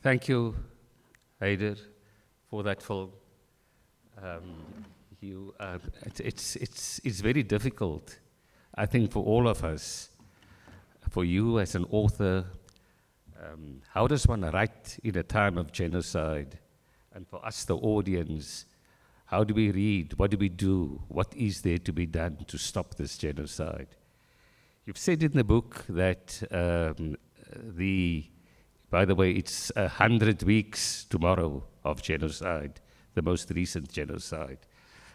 Thank you, Haidar, for that film. It's very difficult, I think, for all of us, for you as an author. How does one write in a time of genocide? And for us, the audience, how do we read? What do we do? What is there to be done to stop this genocide? You've said in the book that by the way, it's 100 weeks tomorrow of genocide, the most recent genocide.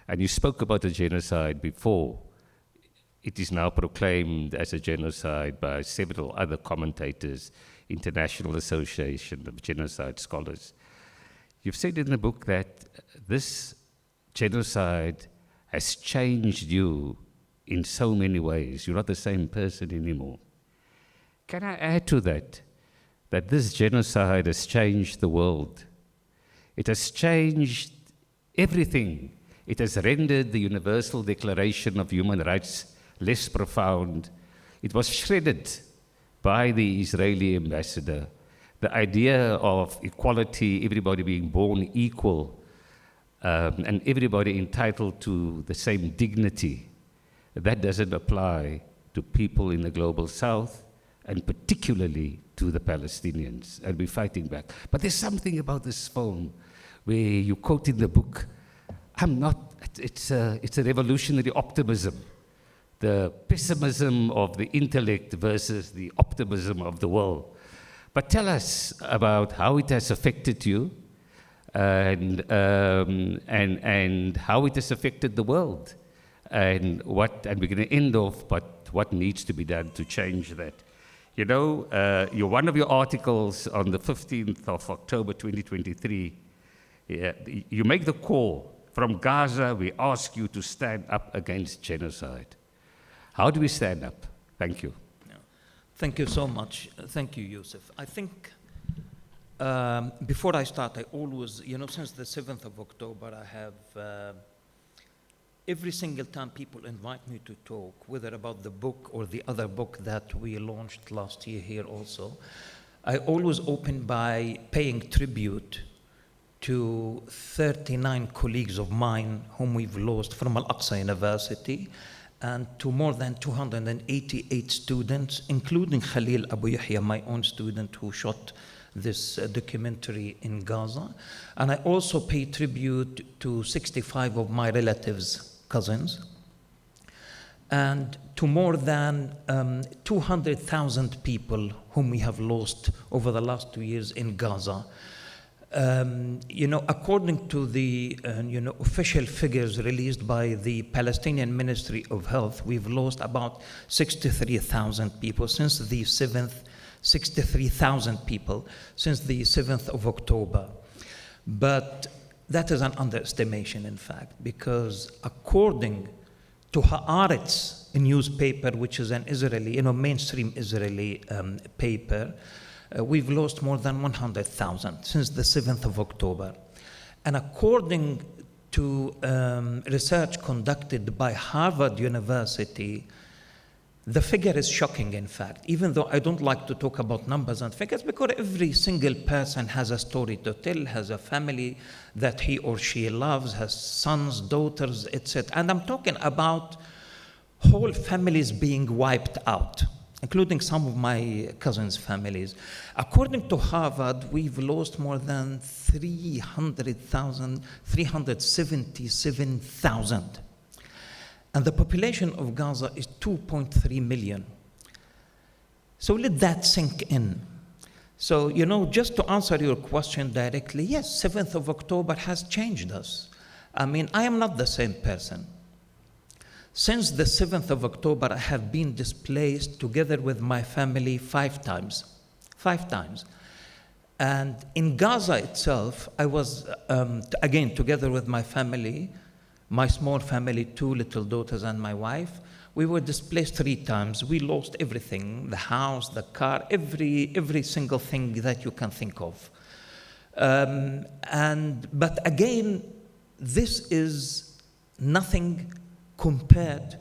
And you spoke about the genocide before. It is now proclaimed as a genocide by several other commentators, International Association of Genocide Scholars. You've said in the book that this genocide has changed you in so many ways. You're not the same person anymore. Can I add to that, that this genocide has changed the world? It has changed everything. It has rendered the Universal Declaration of Human Rights less profound. It was shredded by the Israeli ambassador. The idea of equality, everybody being born equal, and everybody entitled to the same dignity, that doesn't apply to people in the global south, and particularly to the Palestinians, and we're fighting back. But there's something about this film where you quote in the book, it's a revolutionary optimism, the pessimism of the intellect versus the optimism of the world. But tell us about how it has affected you, and how it has affected the world, and we're going to end off, but what needs to be done to change that. You know, one of your articles on the 15th of October 2023, you make the call, from Gaza, we ask you to stand up against genocide. How do we stand up? Thank you. Thank you so much. Thank you, Usuf. I think before I start, I always, since the 7th of October, I have, every single time people invite me to talk, whether about the book or the other book that we launched last year here also, I always open by paying tribute to 39 colleagues of mine whom we've lost from Al-Aqsa University, and to more than 288 students, including Khalil Abu Yahya, my own student who shot this documentary in Gaza. And I also pay tribute to 65 of my relatives, cousins, and to more than 200,000 people whom we have lost over the last 2 years in Gaza. According to the official figures released by the Palestinian Ministry of Health, we've lost about 63,000 people since the 7th, 63,000 people since the 7th of October. But that is an underestimation, in fact, because according to Haaretz, a newspaper, which is an Israeli, mainstream Israeli paper, we've lost more than 100,000 since the 7th of October. And according to research conducted by Harvard University, the figure is shocking, in fact, even though I don't like to talk about numbers and figures, because every single person has a story to tell, has a family that he or she loves, has sons, daughters, etc. And I'm talking about whole families being wiped out, including some of my cousins' families. According to Harvard, we've lost more than 377,000. And the population of Gaza is 2.3 million. So let that sink in. So, just to answer your question directly, yes, 7th of October has changed us. I mean, I am not the same person. Since the 7th of October, I have been displaced together with my family 5 times. 5 times. And in Gaza itself, I was, again, together with my family, my small family, 2 little daughters and my wife, we were displaced 3 times. We lost everything, the house, the car, every single thing that you can think of. But again, this is nothing compared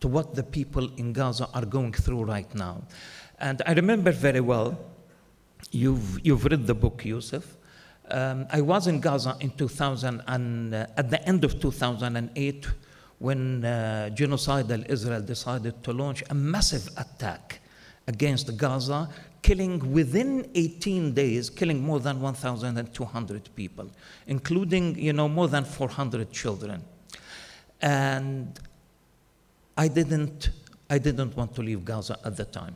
to what the people in Gaza are going through right now. And I remember very well, You've read the book, Yusuf. I was in Gaza in 2000 and at the end of 2008 when genocidal Israel decided to launch a massive attack against Gaza, killing within 18 days, killing more than 1,200 people, including, more than 400 children. And I didn't want to leave Gaza at the time.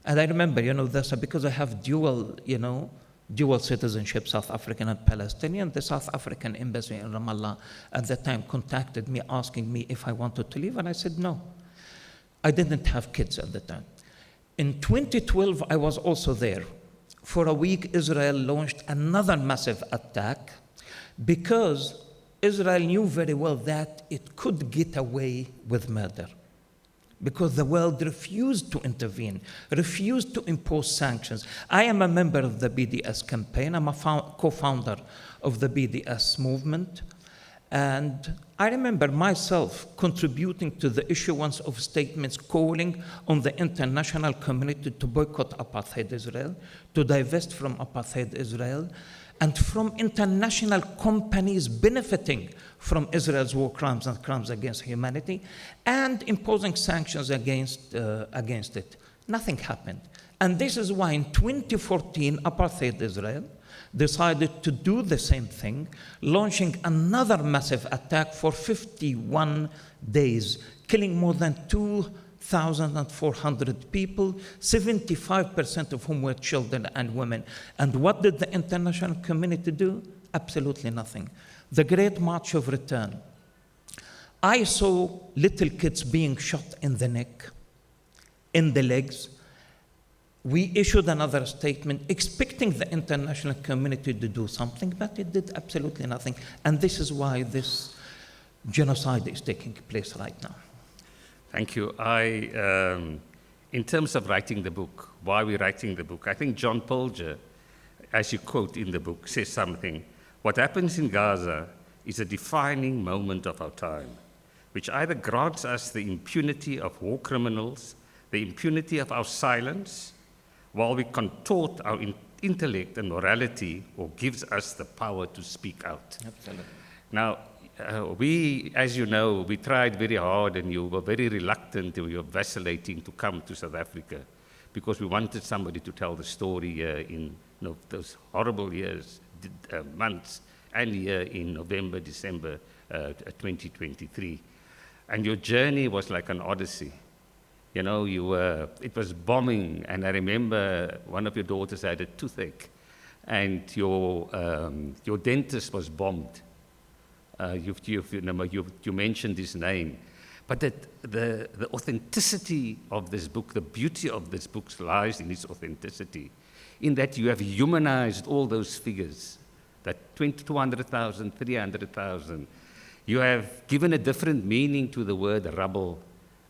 And I remember, that's because I have dual citizenship, South African and Palestinian. The South African embassy in Ramallah at the time contacted me asking me if I wanted to leave, and I said no. I didn't have kids at the time. In 2012, I was also there. For a week, Israel launched another massive attack because Israel knew very well that it could get away with murder, because the world refused to intervene, refused to impose sanctions. I am a member of the BDS campaign. I'm a co-founder of the BDS movement. And I remember myself contributing to the issuance of statements calling on the international community to boycott apartheid Israel, to divest from apartheid Israel, and from international companies benefiting from Israel's war crimes and crimes against humanity, and imposing sanctions against it. Nothing happened. And this is why in 2014, apartheid Israel decided to do the same thing, launching another massive attack for 51 days, killing more than 2,400 people, 75% of whom were children and women. And what did the international community do? Absolutely nothing. The Great March of Return. I saw little kids being shot in the neck, in the legs. We issued another statement expecting the international community to do something, but it did absolutely nothing. And this is why this genocide is taking place right now. Thank you. In terms of writing the book, why we're writing the book, I think John Polger, as you quote in the book, says something. What happens in Gaza is a defining moment of our time, which either grants us the impunity of war criminals, the impunity of our silence, while we contort our intellect and morality, or gives us the power to speak out. Absolutely. Now, we, as you know, we tried very hard, and you were very reluctant, and you were vacillating to come to South Africa, because we wanted somebody to tell the story here in those horrible years, months, and here in November, December 2023. And your journey was like an odyssey. It was bombing, and I remember one of your daughters had a toothache, and your dentist was bombed. You mentioned his name. But the authenticity of this book, the beauty of this book lies in its authenticity, in that you have humanized all those figures, that 200,000, 300,000. You have given a different meaning to the word rubble,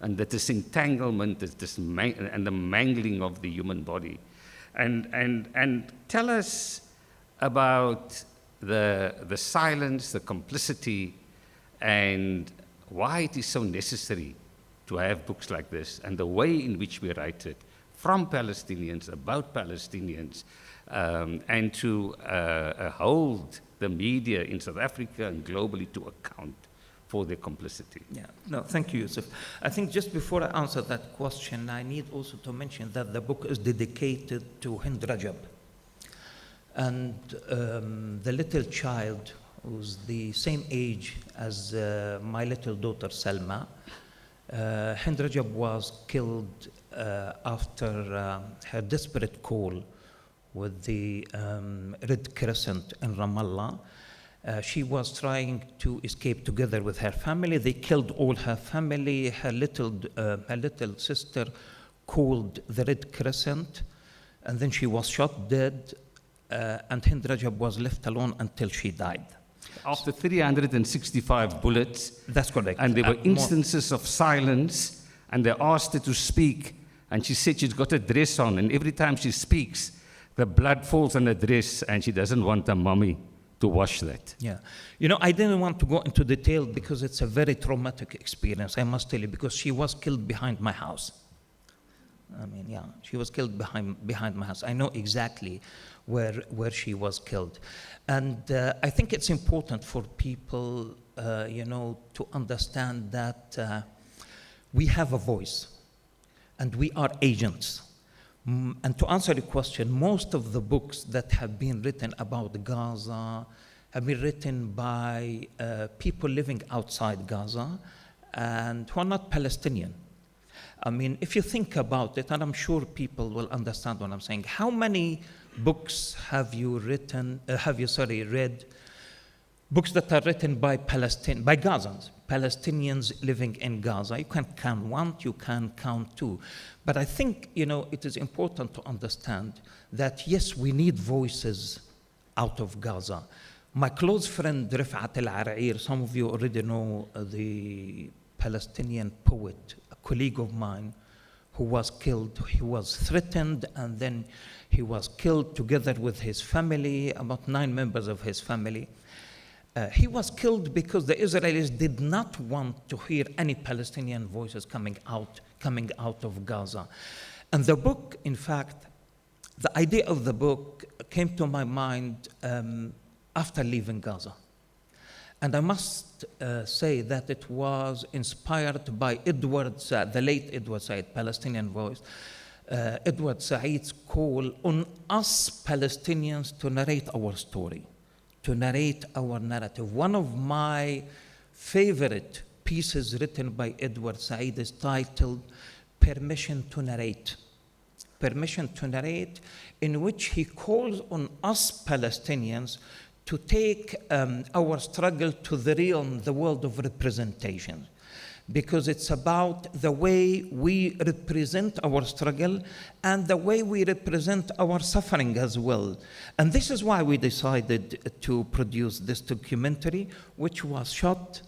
and the disentanglement and the mangling of the human body. And tell us about the silence, the complicity, and why it is so necessary to have books like this, and the way in which we write it, from Palestinians, about Palestinians, and to hold the media in South Africa and globally to account for their complicity. Yeah, no, thank you, Yusuf. I think just before I answer that question, I need also to mention that the book is dedicated to Hind Rajab. And the little child, who's the same age as my little daughter Salma, Hind Rajab was killed after her desperate call with the Red Crescent in Ramallah. She was trying to escape together with her family. They killed all her family. Her little sister called the Red Crescent, and then she was shot dead, and Hind Rajab was left alone until she died. After 365 bullets. That's correct. And there were instances of silence, and they asked her to speak, and she said she's got a dress on, and every time she speaks, the blood falls on the dress, and she doesn't want her mommy to wash that. Yeah. I didn't want to go into detail because it's a very traumatic experience, I must tell you, because she was killed behind my house. I mean, yeah, she was killed behind my house. I know exactly where she was killed. And I think it's important for people, to understand that we have a voice and we are agents. And to answer the question, most of the books that have been written about Gaza have been written by people living outside Gaza and who are not Palestinian. I mean, if you think about it, and I'm sure people will understand what I'm saying, how many books have you read, books that are written by Gazans, Palestinians living in Gaza? You can count one, you can count two. But I think, it is important to understand that, yes, we need voices out of Gaza. My close friend, Rifat al-Ara'ir, some of you already know the Palestinian poet, a colleague of mine, who was killed. He was threatened, and then he was killed together with his family, about 9 members of his family. He was killed because the Israelis did not want to hear any Palestinian voices coming out of Gaza. And the book, in fact, the idea of the book came to my mind after leaving Gaza. And I must say that it was inspired by the late Edward Said, Palestinian voice, Edward Said's call on us Palestinians to narrate our story, to narrate our narrative. One of my favorite pieces written by Edward Said is titled Permission to Narrate. Permission to Narrate, in which he calls on us Palestinians to take our struggle to the world of representation, because it's about the way we represent our struggle and the way we represent our suffering as well. And this is why we decided to produce this documentary, which was shot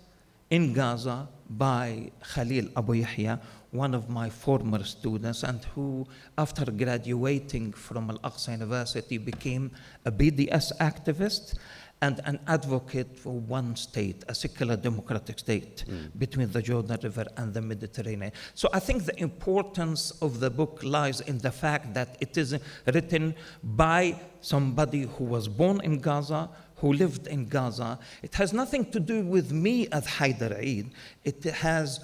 in Gaza by Khalil Abu Yahya, one of my former students, and who, after graduating from Al-Aqsa University, became a BDS activist and an advocate for one state, a secular democratic state between the Jordan River and the Mediterranean. So I think the importance of the book lies in the fact that it is written by somebody who was born in Gaza, who lived in Gaza. It has nothing to do with me as Haidar Eid. It has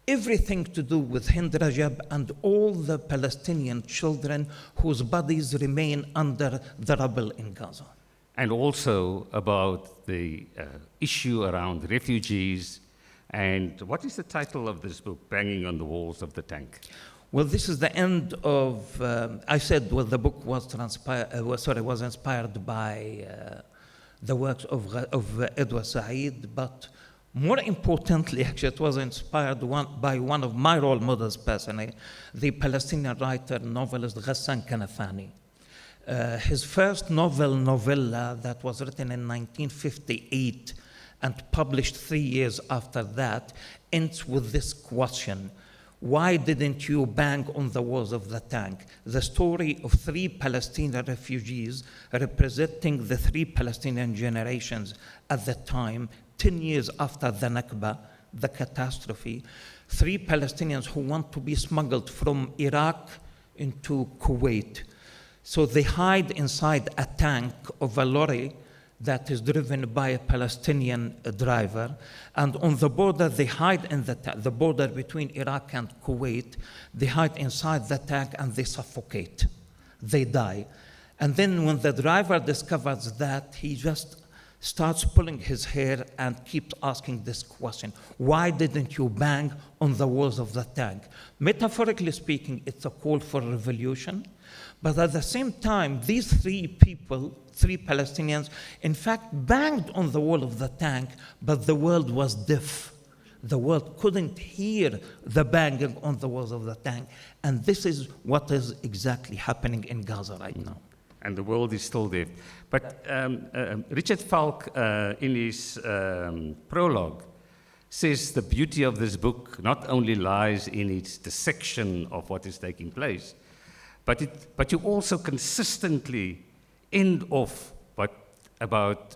everything to do with Hind Rajab and all the Palestinian children whose bodies remain under the rubble in Gaza. And also about the issue around refugees. And what is the title of this book, Banging on the Walls of the Tank? Well, this is the end of, I said, the book was inspired by the works of Edward Said, but more importantly, actually, it was inspired by one of my role models personally, the Palestinian writer, novelist Ghassan Kanafani. His first novella that was written in 1958 and published 3 years after that ends with this question: why didn't you bang on the walls of the tank? The story of 3 Palestinian refugees representing the 3 Palestinian generations at the time, 10 years after the Nakba, the catastrophe. 3 Palestinians who want to be smuggled from Iraq into Kuwait. So they hide inside a tank of a lorry that is driven by a Palestinian driver. And on the border, they hide in the border between Iraq and Kuwait. They hide inside the tank and they suffocate. They die. And then when the driver discovers that, he just starts pulling his hair and keeps asking this question: why didn't you bang on the walls of the tank? Metaphorically speaking, it's a call for revolution. But at the same time, these 3 people, 3 Palestinians, in fact banged on the wall of the tank, but the world was deaf. The world couldn't hear the banging on the walls of the tank. And this is what is exactly happening in Gaza right now. And the world is still there. But Richard Falk, in his prologue, says the beauty of this book not only lies in its dissection of what is taking place, but you also consistently end off about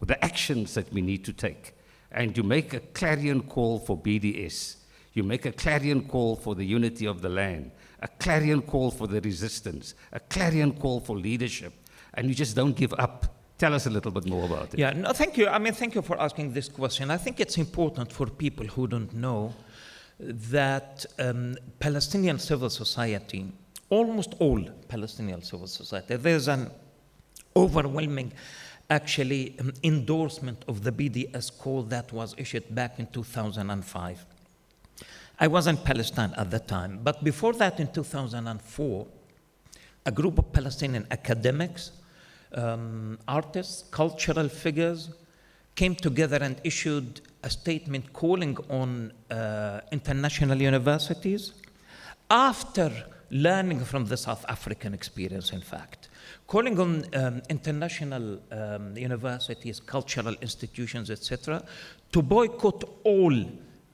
the actions that we need to take. And you make a clarion call for BDS. You make a clarion call for the unity of the land, a clarion call for the resistance, a clarion call for leadership, and you just don't give up. Tell us a little bit more about it. Yeah, no, thank you. I mean, thank you for asking this question. I think it's important for people who don't know that Palestinian civil society, almost all Palestinian civil society, there's an overwhelming, actually, endorsement of the BDS call that was issued back in 2005. I was in Palestine at the time, but before that, in 2004, a group of Palestinian academics, artists, cultural figures came together and issued a statement calling on international universities after learning from the South African experience, in fact, calling on international universities, cultural institutions, etc., to boycott all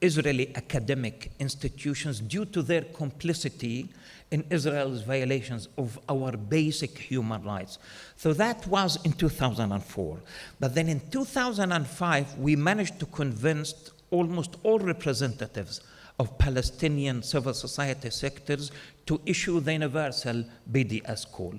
Israeli academic institutions due to their complicity in Israel's violations of our basic human rights. So that was in 2004. But then in 2005, we managed to convince almost all representatives of Palestinian civil society sectors to issue the universal BDS call.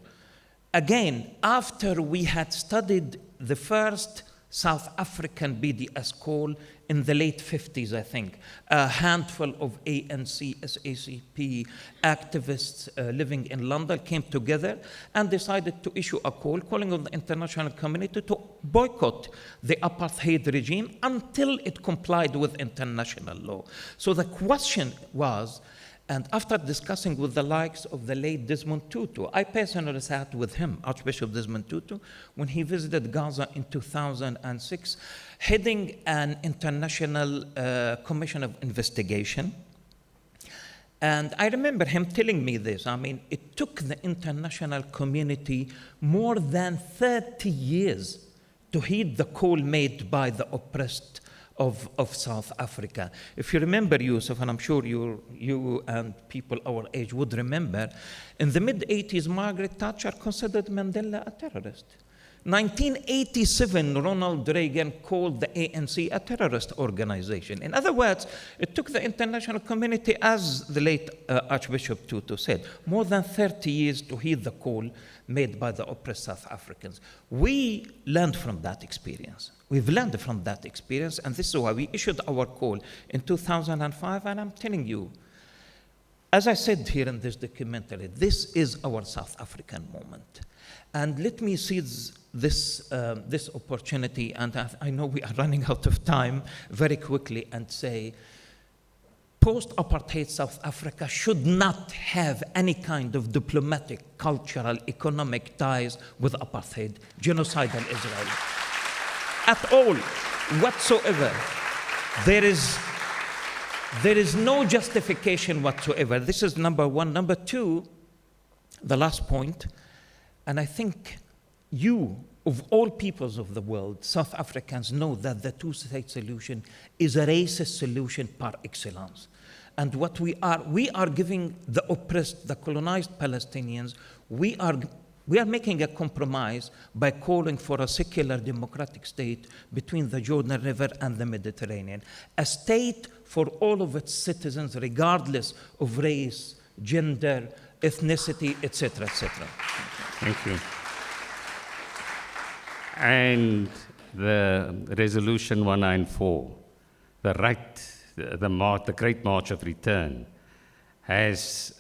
Again, after we had studied the first South African BDS call in the late 50s, I think. A handful of ANC, SACP activists living in London came together and decided to issue a call calling on the international community to boycott the apartheid regime until it complied with international law. So the question was, and after discussing with the likes of the late Desmond Tutu, I personally sat with him, Archbishop Desmond Tutu, when he visited Gaza in 2006, heading an international commission of investigation. And I remember him telling me this. I mean, it took the international community more than 30 years to heed the call made by the oppressed of South Africa. If you remember, Yusuf, and I'm sure you and people our age would remember, in the mid-80s, Margaret Thatcher considered Mandela a terrorist. 1987, Ronald Reagan called the ANC a terrorist organization. In other words, it took the international community, as the late Archbishop Tutu said, more than 30 years to heed the call made by the oppressed South Africans. We learned from that experience. We've learned from that experience, and this is why we issued our call in 2005, and I'm telling you, as I said here in this documentary, this is our South African moment. And let me seize this opportunity, and I know we are running out of time, very quickly, and say, post-apartheid South Africa should not have any kind of diplomatic, cultural, economic ties with apartheid, genocidal Israel. At all, whatsoever. There is no justification whatsoever. This is number one. Number two, the last point, and I think you, of all peoples of the world, South Africans know that the two-state solution is a racist solution par excellence. And what we are giving the oppressed, the colonized Palestinians, we are making a compromise by calling for a secular democratic state between the Jordan River and the Mediterranean. A state for all of its citizens, regardless of race, gender, ethnicity, etc., etc. Thank you. And the Resolution 194, the Great March of Return, has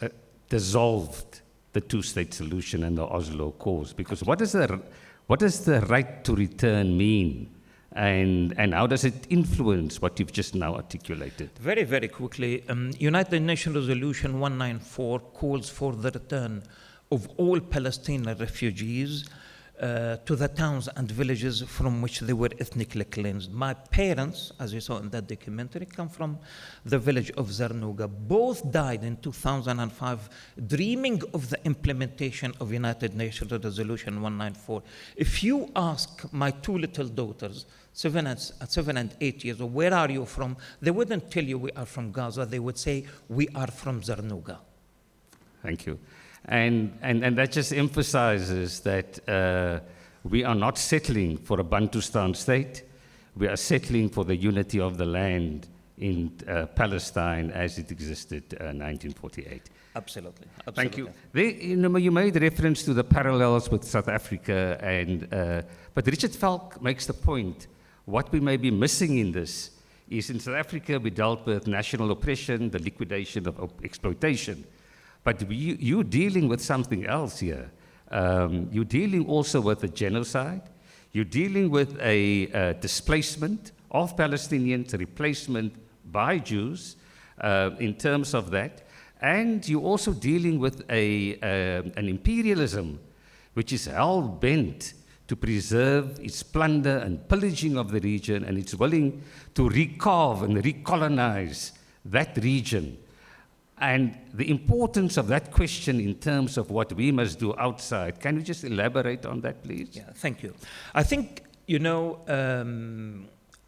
dissolved the two-state solution and the Oslo cause. Because what does the right to return mean? And how does it influence what you've just now articulated? Very, very quickly, United Nations Resolution 194 calls for the return of all Palestinian refugees to the towns and villages from which they were ethnically cleansed. My parents, as you saw in that documentary, come from the village of Zarnuga. Both died in 2005, dreaming of the implementation of United Nations Resolution 194. If you ask my two little daughters, 7 and 8 years old, where are you from? They wouldn't tell you we are from Gaza. They would say we are from Zarnuga. Thank you. And that just emphasizes that we are not settling for a Bantustan state. We are settling for the unity of the land in Palestine as it existed in 1948. Absolutely. Thank you. You made reference to the parallels with South Africa, but Richard Falk makes the point, what we may be missing in this is in South Africa we dealt with national oppression, the liquidation of exploitation, but you're dealing with something else here. You're dealing also with a genocide, you're dealing with a displacement of Palestinians, a replacement by Jews in terms of that. And you're also dealing with an imperialism which is hell-bent to preserve its plunder and pillaging of the region, and it's willing to recarve and recolonize that region. And the importance of that question in terms of what we must do outside, can you just elaborate on that, please? Yeah, thank you. I think,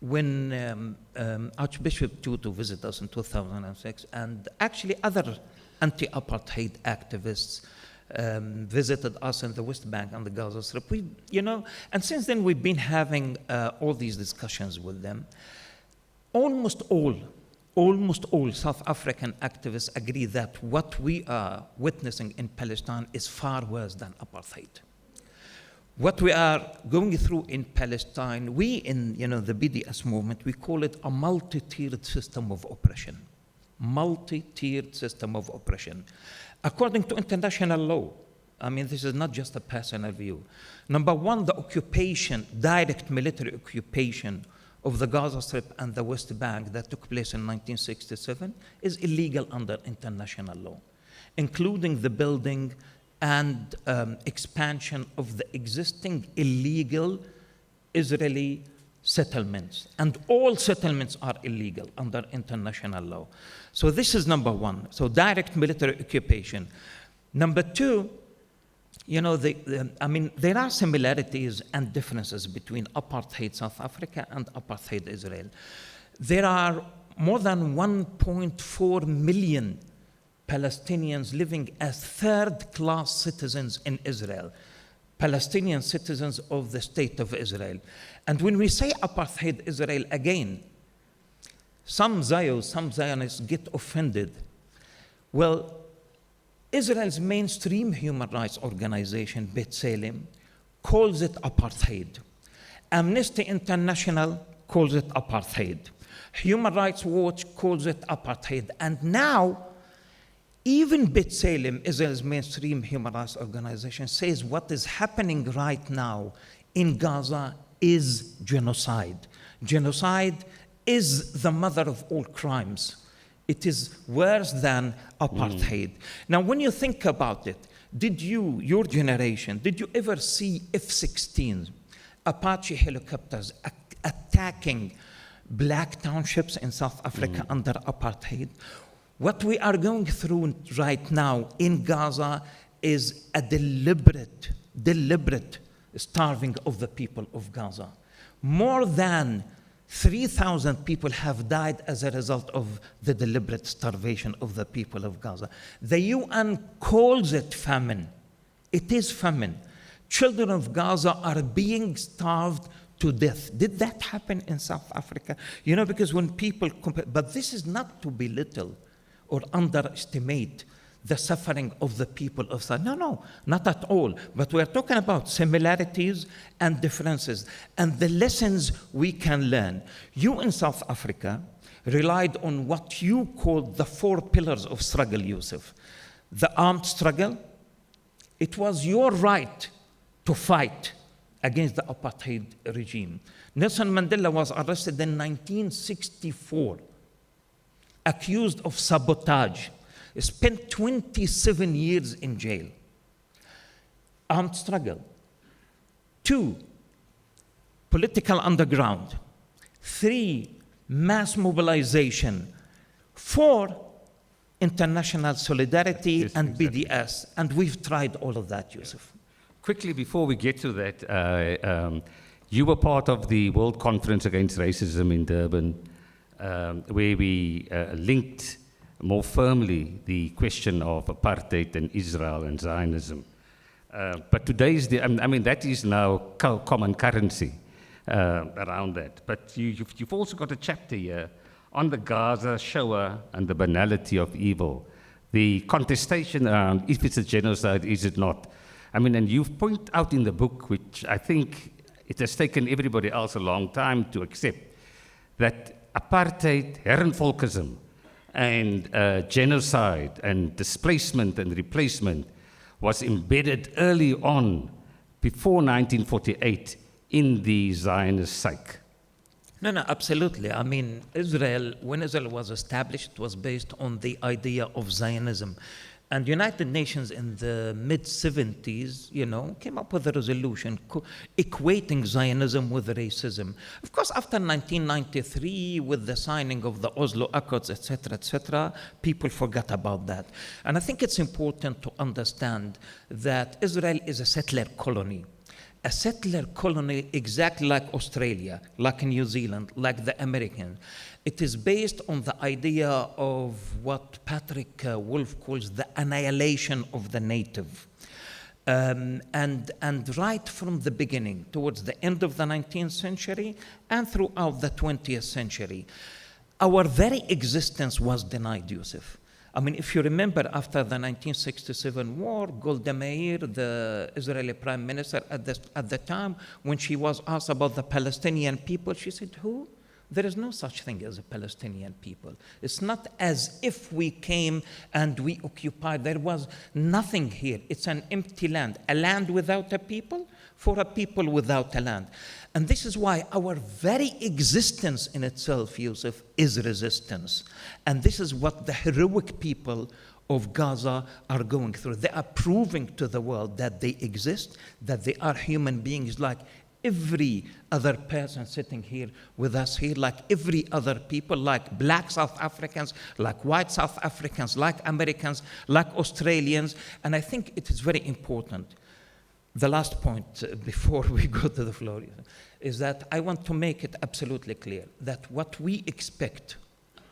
when Archbishop Tutu visited us in 2006, and actually other anti-apartheid activists visited us in the West Bank and the Gaza Strip, and since then we've been having all these discussions with them. Almost all South African activists agree that what we are witnessing in Palestine is far worse than apartheid. What we are going through in Palestine, we in the BDS movement, we call it a multi-tiered system of oppression. Multi-tiered system of oppression. According to international law, this is not just a personal view. Number one, the occupation, direct military occupation of the Gaza Strip and the West Bank that took place in 1967 is illegal under international law, including the building and expansion of the existing illegal Israeli settlements. And all settlements are illegal under international law. So this is number one, so direct military occupation. Number two, there are similarities and differences between apartheid South Africa and apartheid Israel. There are more than 1.4 million Palestinians living as third-class citizens in Israel, Palestinian citizens of the State of Israel. And when we say apartheid Israel, again, some Zionists get offended. Well, Israel's mainstream human rights organization, B'Tselem, calls it apartheid. Amnesty International calls it apartheid. Human Rights Watch calls it apartheid. And now, even B'Tselem, Israel's mainstream human rights organization, says what is happening right now in Gaza is genocide. Genocide is the mother of all crimes. It is worse than apartheid. Now, when you think about it, your generation, did you ever see F-16s, Apache helicopters attacking black townships in South Africa under apartheid? What we are going through right now in Gaza is a deliberate starving of the people of Gaza. More than 3,000 people have died as a result of the deliberate starvation of the people of Gaza. The UN calls it famine. It is famine. Children of Gaza are being starved to death. Did that happen in South Africa? Because when people compare, but this is not to belittle or underestimate the suffering of the people of South. No, not at all. But we're talking about similarities and differences and the lessons we can learn. You in South Africa relied on what you called the 4 pillars of struggle, Yusuf. The armed struggle. It was your right to fight against the apartheid regime. Nelson Mandela was arrested in 1964, accused of sabotage, spent 27 years in jail. Armed struggle. 2, political underground. 3, mass mobilization. 4, international solidarity and BDS. And we've tried all of that, Yusuf. Quickly, before we get to that, you were part of the World Conference Against Racism in Durban, where we linked more firmly the question of apartheid and Israel and Zionism. But today's, that is now common currency around that. But you've also got a chapter here on the Gaza, Shoah, and the banality of evil. The contestation around if it's a genocide, is it not? I mean, and you point out in the book, which I think it has taken everybody else a long time to accept, that apartheid, herrenvolkism, and genocide, and displacement and replacement was embedded early on, before 1948, in the Zionist psyche. No, absolutely. I mean, Israel, when Israel was established, it was based on the idea of Zionism. And United Nations in the mid-70s, came up with a resolution equating Zionism with racism. Of course, after 1993, with the signing of the Oslo Accords, etc., people forgot about that. And I think it's important to understand that Israel is a settler colony. A settler colony exactly like Australia, like New Zealand, like the Americans. It is based on the idea of what Patrick Wolf calls the annihilation of the native. And right from the beginning, towards the end of the 19th century and throughout the 20th century, our very existence was denied, Yusuf. I mean, if you remember, after the 1967 war, Golda Meir, the Israeli prime minister at the time, when she was asked about the Palestinian people, she said, who? There is no such thing as a Palestinian people. It's not as if we came and we occupied. There was nothing here. It's an empty land, a land without a people for a people without a land. And this is why our very existence in itself, Yusuf, is resistance. And this is what the heroic people of Gaza are going through. They are proving to the world that they exist, that they are human beings like every other person sitting here with us here, like every other people, like black South Africans, like white South Africans, like Americans, like Australians. And I think it is very important. The last point before we go to the floor is that I want to make it absolutely clear that what we expect,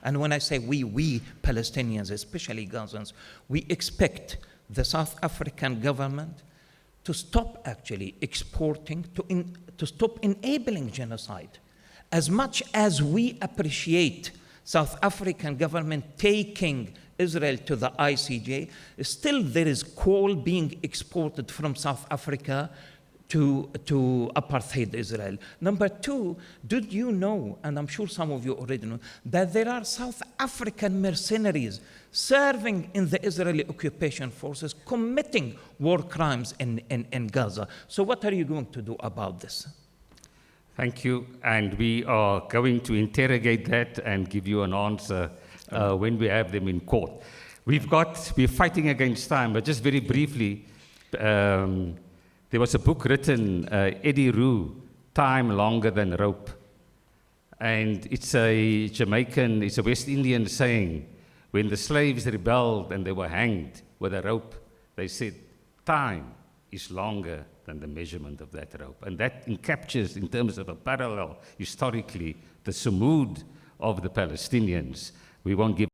and when I say we Palestinians, especially Gazans, we expect the South African government to stop actually exporting, to stop enabling genocide. As much as we appreciate South African government taking Israel to the ICJ, still there is coal being exported from South Africa to apartheid Israel. Number two, did you know, and I'm sure some of you already know, that there are South African mercenaries serving in the Israeli occupation forces, committing war crimes in Gaza? So what are you going to do about this? Thank you, and we are going to interrogate that and give you an answer when we have them in court. We're fighting against time, but just very briefly, there was a book written, Eddie Rue, Time Longer Than Rope. And it's a Jamaican, it's a West Indian saying, when the slaves rebelled and they were hanged with a rope, they said, time is longer than the measurement of that rope. And that captures, in terms of a parallel, historically, the sumud of the Palestinians. We won't give